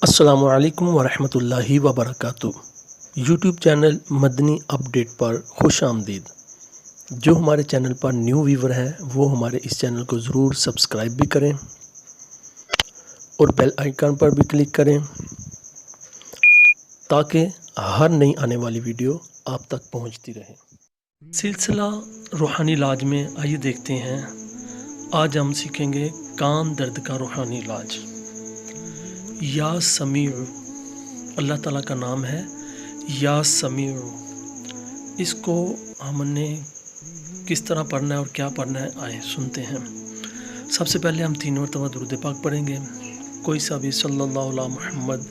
السلام علیکم ورحمۃ اللہ وبرکاتہ۔ یوٹیوب چینل مدنی اپڈیٹ پر خوش آمدید۔ جو ہمارے چینل پر نیو ویور ہیں وہ ہمارے اس چینل کو ضرور سبسکرائب بھی کریں اور بیل آئیکن پر بھی کلک کریں تاکہ ہر نئی آنے والی ویڈیو آپ تک پہنچتی رہے۔ سلسلہ روحانی علاج میں آئیے دیکھتے ہیں، آج ہم سیکھیں گے کان درد کا روحانی علاج۔ یا سمیع، اللہ تعالیٰ کا نام ہے یا سمیع۔ اس کو ہم نے کس طرح پڑھنا ہے اور کیا پڑھنا ہے آئے سنتے ہیں۔ سب سے پہلے ہم 3 مرتبہ درود پاک پڑھیں گے۔ کوئی سا بھی صلی اللہ علیہ محمد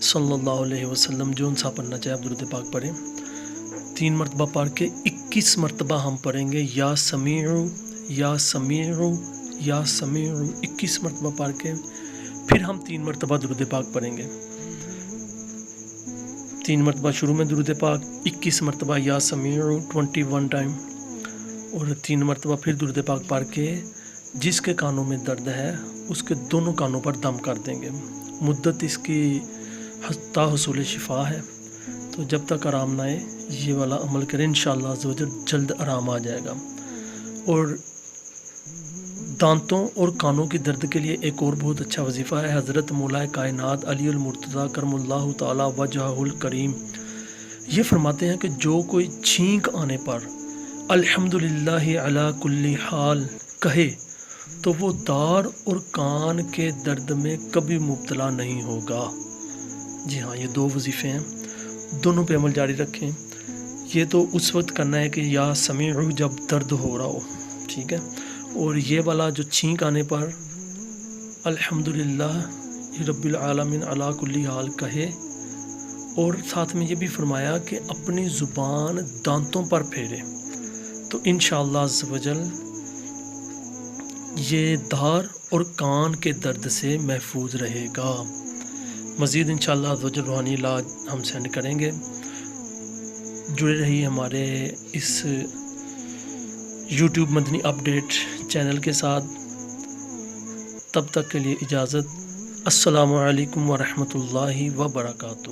صلی اللہ علیہ وسلم جو سا پڑھنا چاہے آپ درود پاک پڑھیں۔ 3 مرتبہ پڑھ کے 21 مرتبہ ہم پڑھیں گے یا سمیع یا سمیع یا سمیع، 21 مرتبہ پڑھ کے پھر ہم 3 مرتبہ درود پاک پڑھیں گے۔ 3 مرتبہ شروع میں درود پاک، 21 مرتبہ یا سمیع 21 ٹائم، اور 3 مرتبہ پھر درود پاک پڑھ کے جس کے کانوں میں درد ہے اس کے دونوں کانوں پر دم کر دیں گے۔ مدت اس کی تا حصول شفا ہے، تو جب تک آرام نہ آئے یہ والا عمل کریں، انشاءاللہ عزوجل جلد آرام آ جائے گا۔ اور دانتوں اور کانوں کی درد کے لیے ایک اور بہت اچھا وظیفہ ہے۔ حضرت مولا کائنات علی المرتضیٰ کرم اللہ تعالی وجہہ الکریم یہ فرماتے ہیں کہ جو کوئی چھینک آنے پر الحمدللہ علی کل حال کہے تو وہ دار اور کان کے درد میں کبھی مبتلا نہیں ہوگا۔ جی ہاں، یہ 2 وظیفے ہیں، دونوں پہ عمل جاری رکھیں۔ یہ تو اس وقت کرنا ہے کہ یا سمیع جب درد ہو رہا ہو، ٹھیک ہے، اور یہ والا جو چھینک آنے پر الحمدللہ رب العالمین علی کل حال کہے، اور ساتھ میں یہ بھی فرمایا کہ اپنی زبان دانتوں پر پھیرے، تو انشاءاللہ عز و جل یہ دار اور کان کے درد سے محفوظ رہے گا۔ مزید انشاءاللہ عز و جل روحانی علاج ہم سینڈ کریں گے۔ جڑے رہیے ہمارے اس یوٹیوب مدنی اپڈیٹ چینل کے ساتھ۔ تب تک کے لیے اجازت۔ السلام علیکم ورحمۃ اللہ وبرکاتہ۔